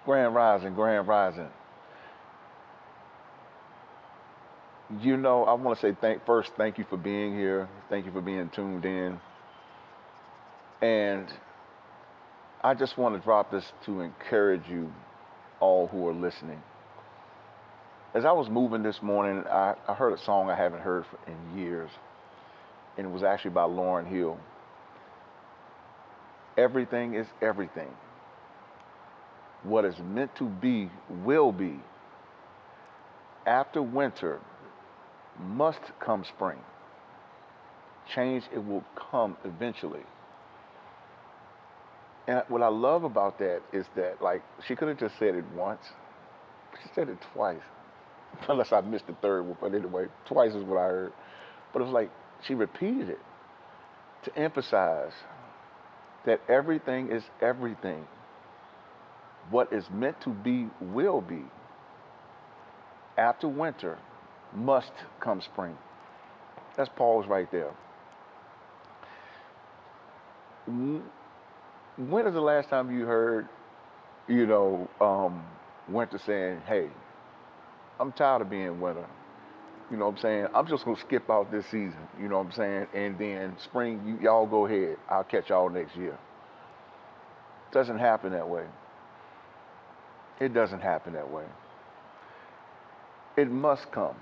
Grand Rising, Grand Rising. I want to say first, thank you for being here. Thank you for being tuned in. And I just want to drop this to encourage you all who are listening. As I was moving this morning, I heard a song I haven't heard in years, and it was actually by Lauryn Hill. Everything is everything. What is meant to be will be. After winter must come spring. Change, it will come eventually. And what I love about that is that, like, she could have just said it once, but she said it twice. Unless I missed the third one, but anyway, twice is what I heard. But it was like she repeated it to emphasize that everything is everything. What is meant to be will be. After winter must come spring. That's pause right there. When is the last time you heard, you know, winter saying, hey, I'm tired of being winter. You know what I'm saying? I'm just gonna skip out this season. You know what I'm saying? And then spring, y'all go ahead. I'll catch y'all next year. Doesn't happen that way. It doesn't happen that way. It must come.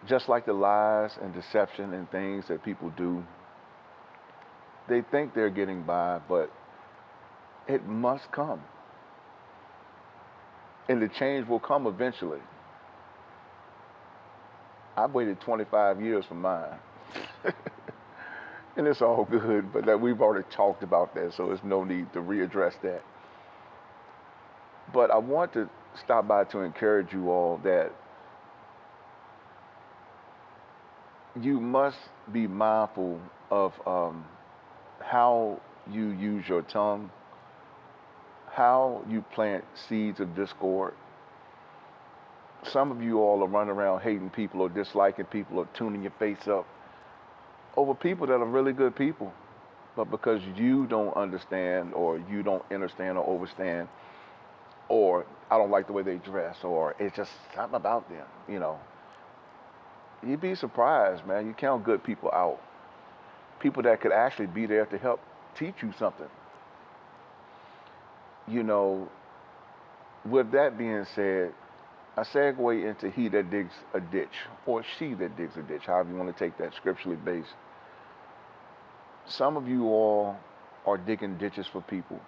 Just like the lies and deception and things that people do, they think they're getting by, but it must come. And the change will come eventually. I've waited 25 years for mine. And it's all good, but that we've already talked about that, so there's no need to readdress that. But I want to stop by to encourage you all that you must be mindful of how you use your tongue, how you plant seeds of discord. Some of you all are running around hating people or disliking people or tuning your face up over people that are really good people. But because you don't understand or you don't understand or overstand, or I don't like the way they dress, or it's just something about them. You'd be surprised, man. You count good people out. People that could actually be there to help teach you something. You know, with that being said, I segue into he that digs a ditch, or she that digs a ditch, however you want to take that scripturally based. Some of you all are digging ditches for people,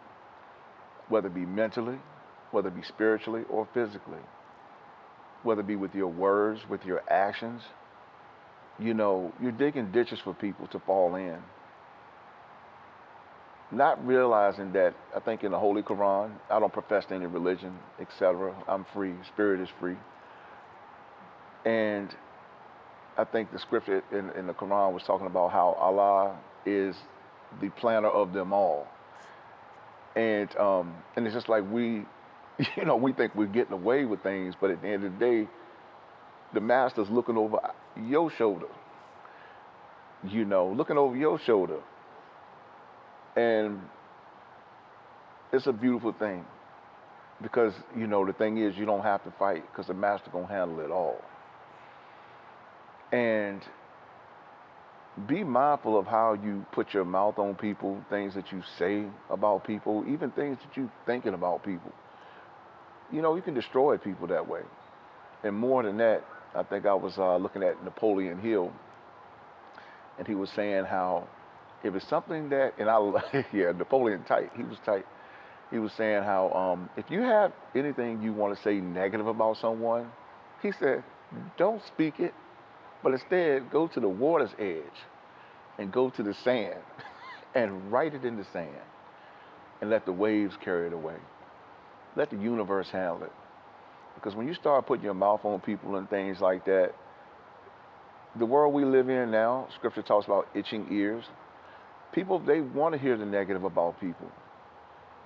whether it be mentally, whether it be spiritually or physically, whether it be with your words, with your actions. You're digging ditches for people to fall in. Not realizing that, I think in the Holy Quran, I don't profess any religion, etc. I'm free, spirit is free. And I think the scripture in the Quran was talking about how Allah is the planner of them all. And it's just like we think we're getting away with things, but at the end of the day, the master's looking over your shoulder, looking over your shoulder. And it's a beautiful thing because, the thing is you don't have to fight because the master gonna handle it all. And be mindful of how you put your mouth on people, things that you say about people, even things that you thinking about people. You can destroy people that way. And more than that, I think I was looking at Napoleon Hill, and he was saying how if it's something that, and yeah, Napoleon tight, he was tight. He was saying how if you have anything you want to say negative about someone, he said, don't speak it, but instead go to the water's edge and go to the sand and write it in the sand and let the waves carry it away. Let the universe handle it. Because when you start putting your mouth on people and things like that, the world we live in now, scripture talks about itching ears. People, they want to hear the negative about people.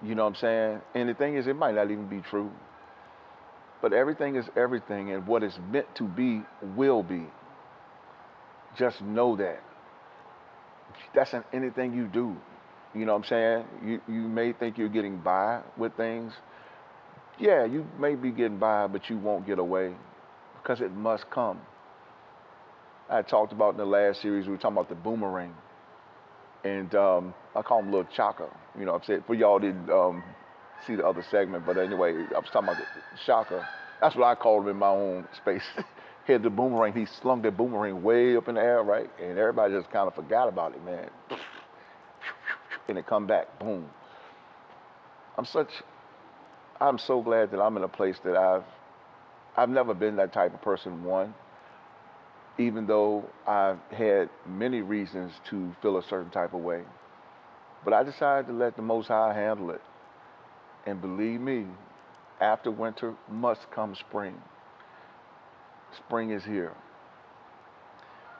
You know what I'm saying? And the thing is, it might not even be true. But everything is everything, and what is meant to be will be. Just know that. That's in anything you do. You know what I'm saying? You may think you're getting by with things. Yeah, you may be getting by, but you won't get away because it must come. I talked about in the last series, we were talking about the boomerang. And I call him Little Chaka. You know what I'm saying? For y'all didn't see the other segment, but anyway, I was talking about Shaka. That's what I called him in my own space. He had the boomerang. He slung that boomerang way up in the air, right? And everybody just kind of forgot about it, man. And it come back, boom. I'm such. I'm so glad that I'm in a place that I've never been that type of person. One, even though I've had many reasons to feel a certain type of way, but I decided to let the Most High handle it. And believe me, after winter must come spring. Spring is here.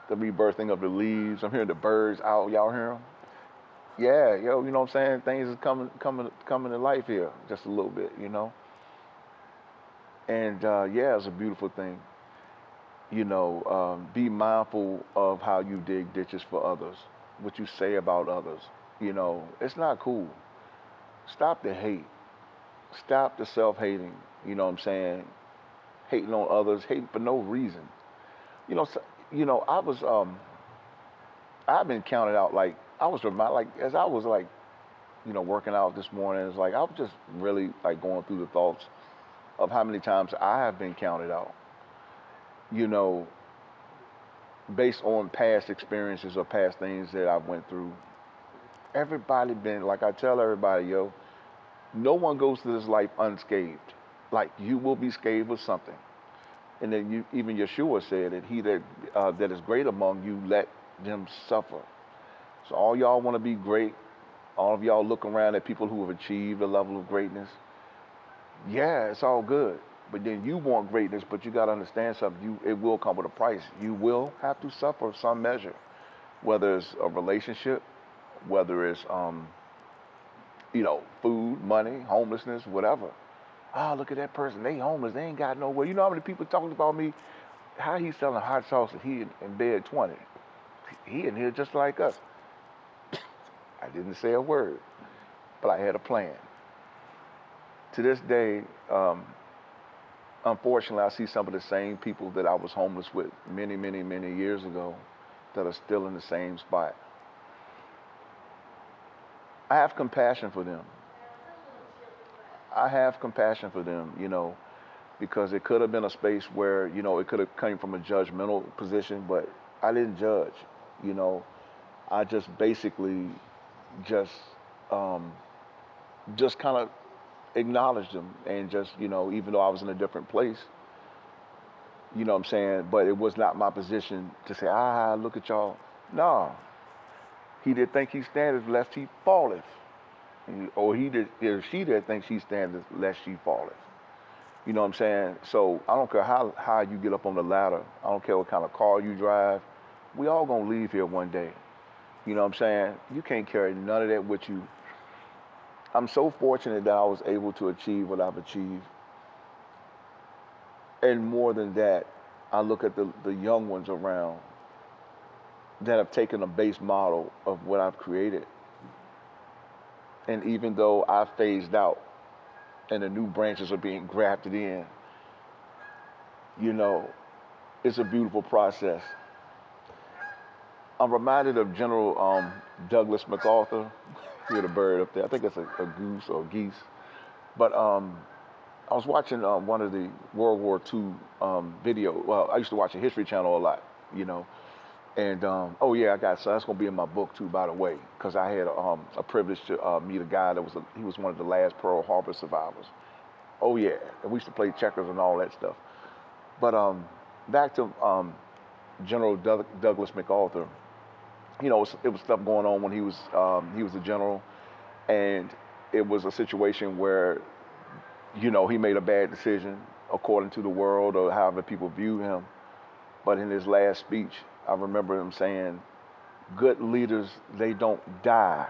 The rebirthing of the leaves. I'm hearing the birds out. Y'all hear them? Yeah, yo, you know what I'm saying? Things is coming to life here just a little bit, you know. And yeah, it's a beautiful thing. Be mindful of how you dig ditches for others, what you say about others. It's not cool. Stop the hate. Stop the self-hating. You know what I'm saying? Hating on others, hating for no reason. You know, so, I've been counted out. Like I was reminded, like as I was like, working out this morning. It's like I was just really like going through the thoughts of how many times I have been counted out. You know, based on past experiences or past things that I went through. Everybody been like I tell everybody, yo, no one goes through this life unscathed. Like you will be scathed with something. And then even Yeshua said that he that is great among you, let them suffer. So all y'all want to be great. All of y'all look around at people who have achieved a level of greatness. Yeah, it's all good. But then you want greatness, but you got to understand something. It will come with a price. You will have to suffer some measure, whether it's a relationship, whether it's food, money, homelessness, whatever. Ah, look at that person. They homeless. They ain't got nowhere. You know how many people talking about me? How he selling hot sauce and he in bed 20? He in here just like us. I didn't say a word, but I had a plan. To this day, unfortunately, I see some of the same people that I was homeless with many, many, many years ago that are still in the same spot. I have compassion for them. I have compassion for them, because it could have been a space where, it could have come from a judgmental position, but I didn't judge, you know. I just basically just um, just kind of acknowledged them and just, even though I was in a different place, you know what I'm saying, but it was not my position to say, look at y'all. No, he did think he standeth lest he falleth. Or he did, or she did think she standeth lest she falleth. You know what I'm saying? So I don't care how high you get up on the ladder. I don't care what kind of car you drive. We all gonna leave here one day. You know what I'm saying? You can't carry none of that with you. I'm so fortunate that I was able to achieve what I've achieved. And more than that, I look at the young ones around that have taken a base model of what I've created. And even though I've phased out and the new branches are being grafted in, you know, it's a beautiful process. I'm reminded of General Douglas MacArthur. Hear the bird up there. I think that's a goose or geese. But I was watching one of the World War II video. Well, I used to watch the History Channel a lot, you know. And oh yeah, so that's gonna be in my book too, by the way, because I had a privilege to meet a guy that he was one of the last Pearl Harbor survivors. Oh yeah, and we used to play checkers and all that stuff. But back to General Douglas MacArthur. You know, it was stuff going on when he was a general, and it was a situation where he made a bad decision according to the world or however people view him. But in his last speech, I remember him saying, "Good leaders, they don't die,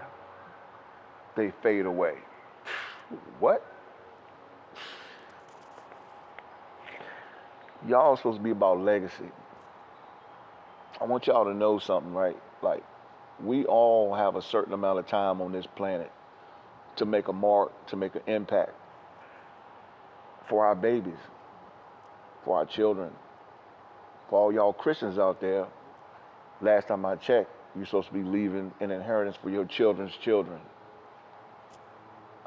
they fade away." What? Y'all supposed to be about legacy. I want y'all to know something, right? Like, We all have a certain amount of time on this planet to make a mark, to make an impact for our babies, for our children, for all y'all Christians out there. Last time I checked, you're supposed to be leaving an inheritance for your children's children.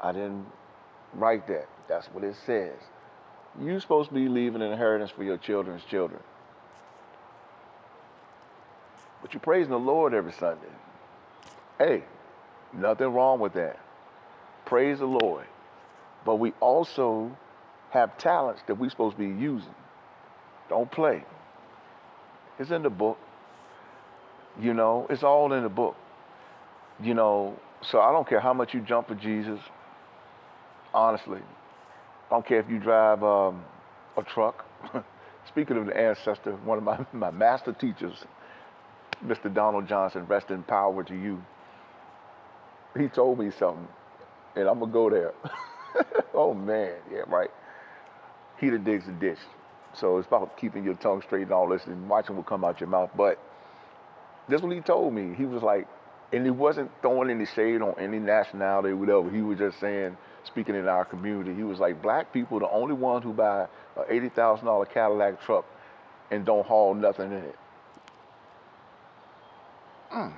I didn't write that. That's what it says. You're supposed to be leaving an inheritance for your children's children. But you're praising the Lord every Sunday. Hey, nothing wrong with that. Praise the Lord. But we also have talents that we're supposed to be using. Don't play. It's in the book. You know, it's all in the book. You know, so I don't care how much you jump for Jesus, honestly. I don't care if you drive a truck. Speaking of the ancestor, one of my master teachers, Mr. Donald Johnson, rest in power to you. He told me something, and I'm gonna go there. Oh man, yeah, right. He that digs a ditch. So it's about keeping your tongue straight and all this, and watching what come out your mouth. But this is what he told me. He was like, and he wasn't throwing any shade on any nationality or whatever. He was just saying, speaking in our community, he was like, black people the only ones who buy a $80,000 Cadillac truck and don't haul nothing in it. Mm.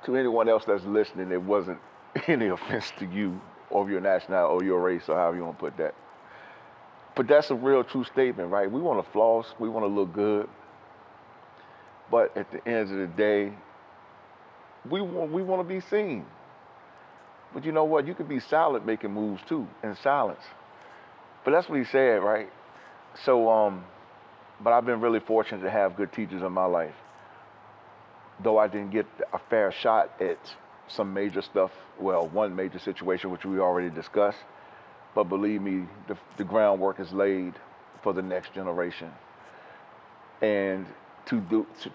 To anyone else that's listening, it wasn't any offense to you or your nationality or your race or however you want to put that. But that's a real true statement, right? We want to floss, we want to look good, but at the end of the day, we want to be seen. But you know what? You could be silent making moves too in silence. But that's what he said, right? So, but I've been really fortunate to have good teachers in my life. Though I didn't get a fair shot at some major stuff, well, one major situation which we already discussed, but believe me, the groundwork is laid for the next generation. And to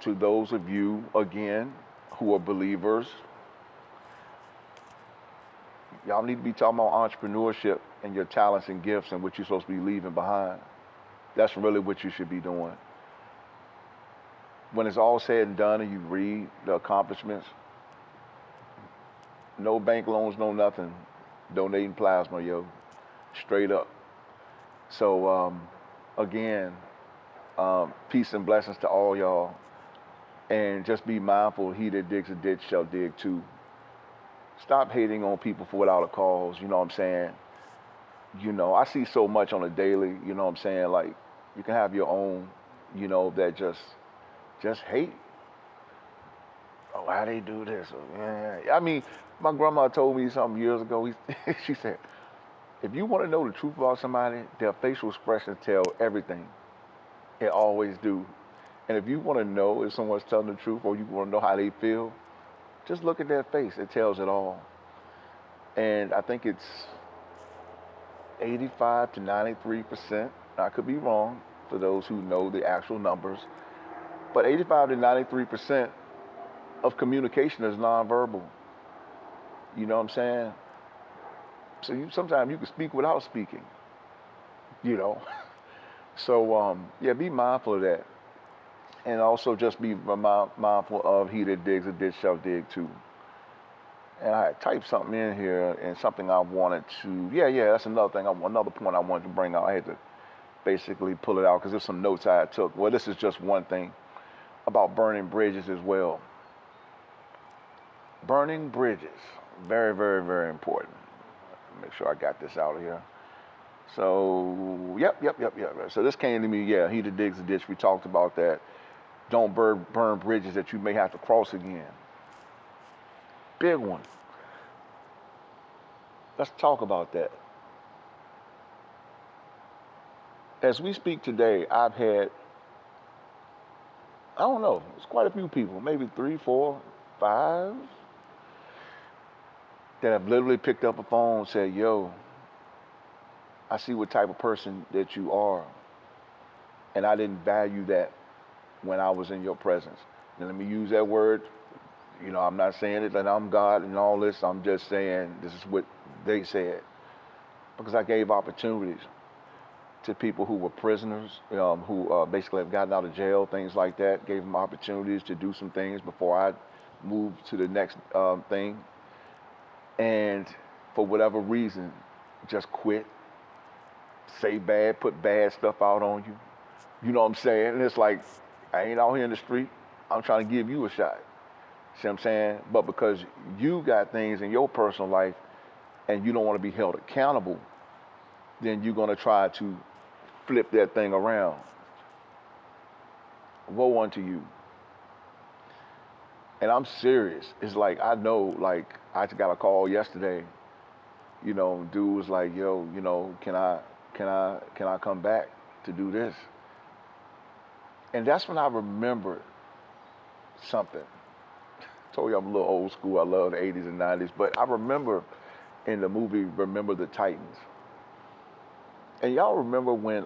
those of you, again, who are believers, y'all need to be talking about entrepreneurship and your talents and gifts and what you're supposed to be leaving behind. That's really what you should be doing. When it's all said and done and you read the accomplishments, no bank loans, no nothing, donating plasma, yo, straight up. So, again, peace and blessings to all y'all. And just be mindful, he that digs a ditch shall dig too. Stop hating on people for without a cause, you know what I'm saying? You know, I see so much on a daily, you know what I'm saying? Like, you can have your own, you know, that just hate. Oh, why they do this? Yeah. I mean, my grandma told me something years ago. She said, if you want to know the truth about somebody, their facial expressions tell everything. It always do. And if you want to know if someone's telling the truth or you want to know how they feel, just look at their face. It tells it all. And I think it's 85 to 93%. I could be wrong for those who know the actual numbers. But 85 to 93% of communication is nonverbal. You know what I'm saying? So sometimes you can speak without speaking, you know. So, yeah, be mindful of that. And also just be mindful of he that digs a ditch shall dig too. And I typed something in here and something I wanted to, yeah, that's another thing, another point I wanted to bring out. I had to basically pull it out because there's some notes I took. Well, this is just one thing about burning bridges as well. Burning bridges, very, very, very important. Make sure I got this out of here. So, yep. So this came to me, yeah, he that digs a ditch, we talked about that. Don't burn bridges that you may have to cross again. Big one. Let's talk about that. As we speak today, I've had, I don't know, it's quite a few people, maybe 3, 4, 5, that have literally picked up a phone and said, yo, I see what type of person that you are, and I didn't value that when I was in your presence. Now let me use that word. You know, I'm not saying it that I'm God and all this. I'm just saying this is what they said. Because I gave opportunities to people who were prisoners, who basically have gotten out of jail, things like that. Gave them opportunities to do some things before I moved to the next thing. And for whatever reason, just quit, say bad, put bad stuff out on you. You know what I'm saying? And it's like, I ain't out here in the street. I'm trying to give you a shot. See what I'm saying? But because you got things in your personal life and you don't want to be held accountable, then you're going to try to flip that thing around. Woe unto you. And I'm serious. It's like, I know, like, I just got a call yesterday. Dude was like, yo, can I come back to do this? And that's when I remembered something. I told you I'm a little old school. I love the 80s and 90s. But I remember in the movie Remember the Titans. And y'all remember when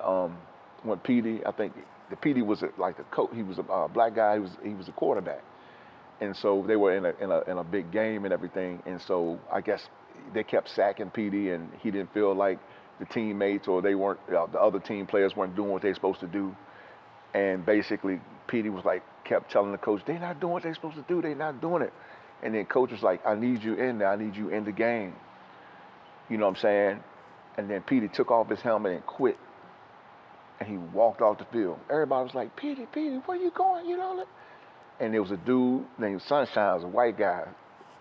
Petey, I think the Petey was like the coach. He was a black guy. He was a quarterback. And so they were in a big game and everything. And so I guess they kept sacking Petey, and he didn't feel like the teammates or they weren't the other team players weren't doing what they're supposed to do. And basically, Petey was like, kept telling the coach, they're not doing what they're supposed to do. They're not doing it. And then coach was like, I need you in there. I need you in the game. You know what I'm saying? And then Petey took off his helmet and quit. And he walked off the field. Everybody was like, Petey, where you going? And there was a dude named Sunshine, was a white guy,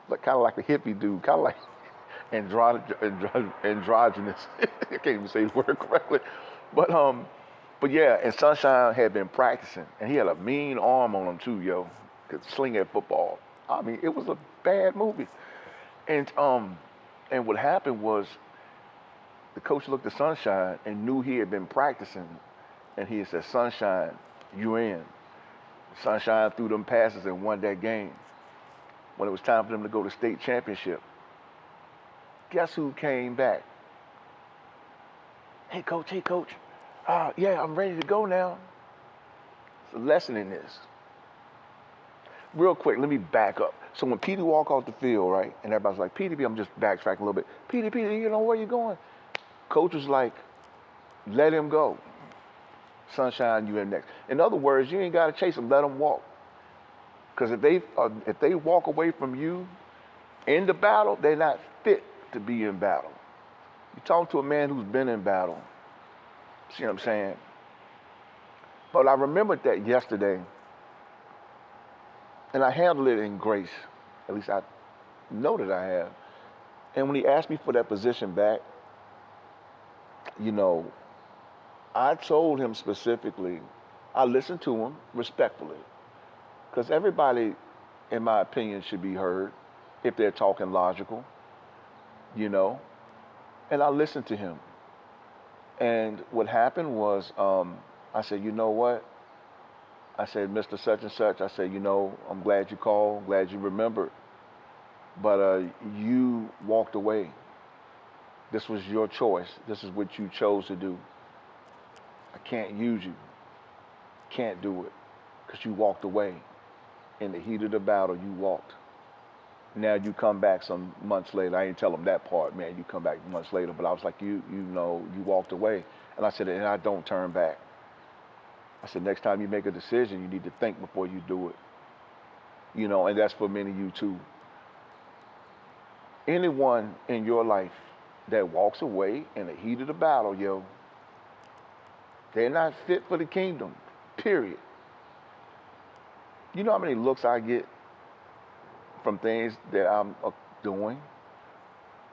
kind of like a hippie dude, kind of like androgynous. I can't even say the word correctly. But yeah, and Sunshine had been practicing, and he had a mean arm on him too, yo. Could sling at football. I mean, it was a bad movie. And what happened was the coach looked at Sunshine and knew he had been practicing, and he said, Sunshine, you in. Sunshine threw them passes and won that game. When it was time for them to go to state championship, guess who came back? Hey, coach. Yeah, I'm ready to go now. It's a lesson in this. Real quick, let me back up. So when Petey walked off the field, right, and everybody's like, Petey, I'm just backtracking a little bit. Petey, where you going? Coach was like, let him go. Sunshine, you in next. In other words, you ain't got to chase them. Let them walk. Because if they walk away from you in the battle, they're not fit to be in battle. You talk to a man who's been in battle. See what I'm saying? But I remembered that yesterday, and I handled it in grace. At least I know that I have. And when he asked me for that position back, I told him specifically, I listened to him respectfully. Because everybody, in my opinion, should be heard if they're talking logical, And I listened to him. And what happened was, I said, you know what? I said, Mr. Such and Such, I said, I'm glad you called, glad you remembered. But you walked away. This was your choice. This is what you chose to do. I can't use you. Can't do it. Because you walked away. In the heat of the battle, you walked. Now you come back some months later. I didn't tell him that part, man. You come back months later. But I was like, you walked away. And I said, and I don't turn back. I said, next time you make a decision, you need to think before you do it. And that's for many of you too. Anyone in your life that walks away in the heat of the battle, they're not fit for the kingdom, period. You know how many looks I get from things that I'm doing?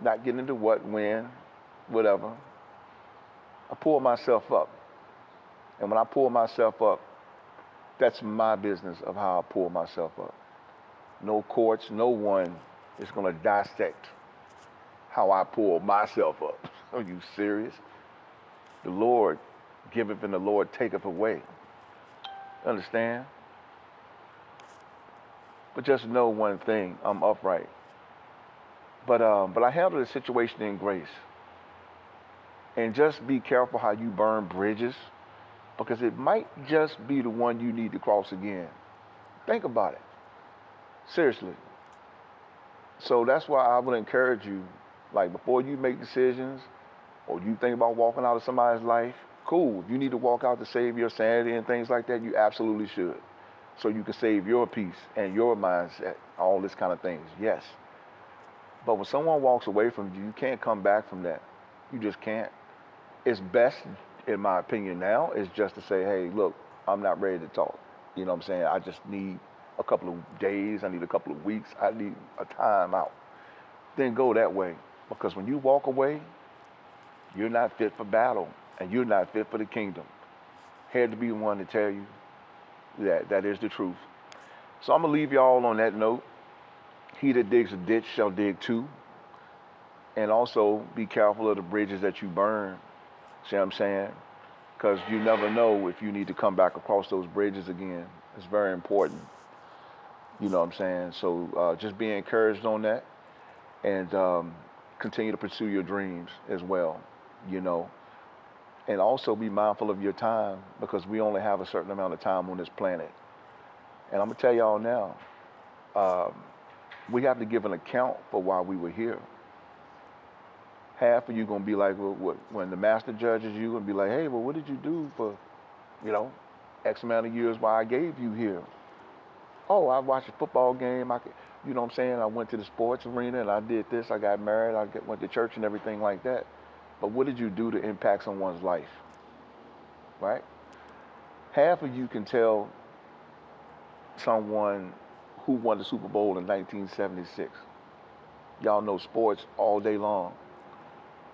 Not getting into what, when, whatever. I pull myself up. And when I pull myself up, that's my business of how I pull myself up. No courts, no one is going to dissect how I pull myself up. Are you serious? The Lord giveth and the Lord taketh away. Understand? But just know one thing, I'm upright. But I handle the situation in grace. And just be careful how you burn bridges, because it might just be the one you need to cross again. Think about it. Seriously. So that's why I would encourage you, like before you make decisions or you think about walking out of somebody's life, Cool. If you need to walk out to save your sanity and things like that, you absolutely should. So you can save your peace and your mindset, all this kind of things. Yes. But when someone walks away from you, you can't come back from that. You just can't. It's best, in my opinion now, is just to say, hey, look, I'm not ready to talk. You know what I'm saying? I just need a couple of days. I need a couple of weeks. I need a time out. Then go that way. Because when you walk away, you're not fit for battle and you're not fit for the kingdom. Had to be the one to tell you that that is the truth. So I'm going to leave y'all on that note. He that digs a ditch shall dig too. And also be careful of the bridges that you burn. See what I'm saying? Because you never know if you need to come back across those bridges again. It's very important. You know what I'm saying? So just be encouraged on that and continue to pursue your dreams as well, you know. And also be mindful of your time because we only have a certain amount of time on this planet. And I'm going to tell y'all now, um, we have to give an account for why we were here. Half of you going to be like, well, when the master judges you and be like, hey, well, what did you do for, you know, X amount of years while I gave you here? Oh, I watched a football game. You know what I'm saying? I went to the sports arena and I did this. I got married. Went to church and everything like that. But what did you do to impact someone's life? Right? Half of you can tell someone who won the Super Bowl in 1976. Y'all know sports all day long.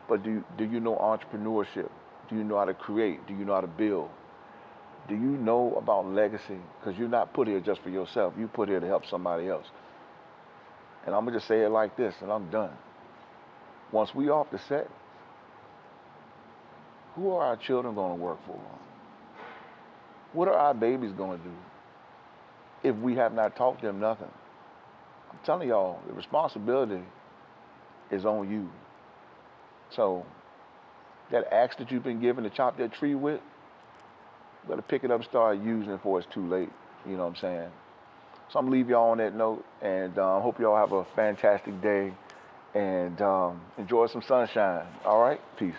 But do you know entrepreneurship? Do you know how to create? Do you know how to build? Do you know about legacy? Because you're not put here just for yourself. You put here to help somebody else. And I'm going to just say it like this, and I'm done. Once we off the set, who are our children going to work for? What are our babies going to do if we have not taught them nothing? I'm telling y'all, the responsibility is on you. So that axe that you've been given to chop that tree with, you better pick it up and start using it before it's too late. You know what I'm saying? So I'm going to leave y'all on that note, and hope y'all have a fantastic day, and enjoy some sunshine. All right? Peace.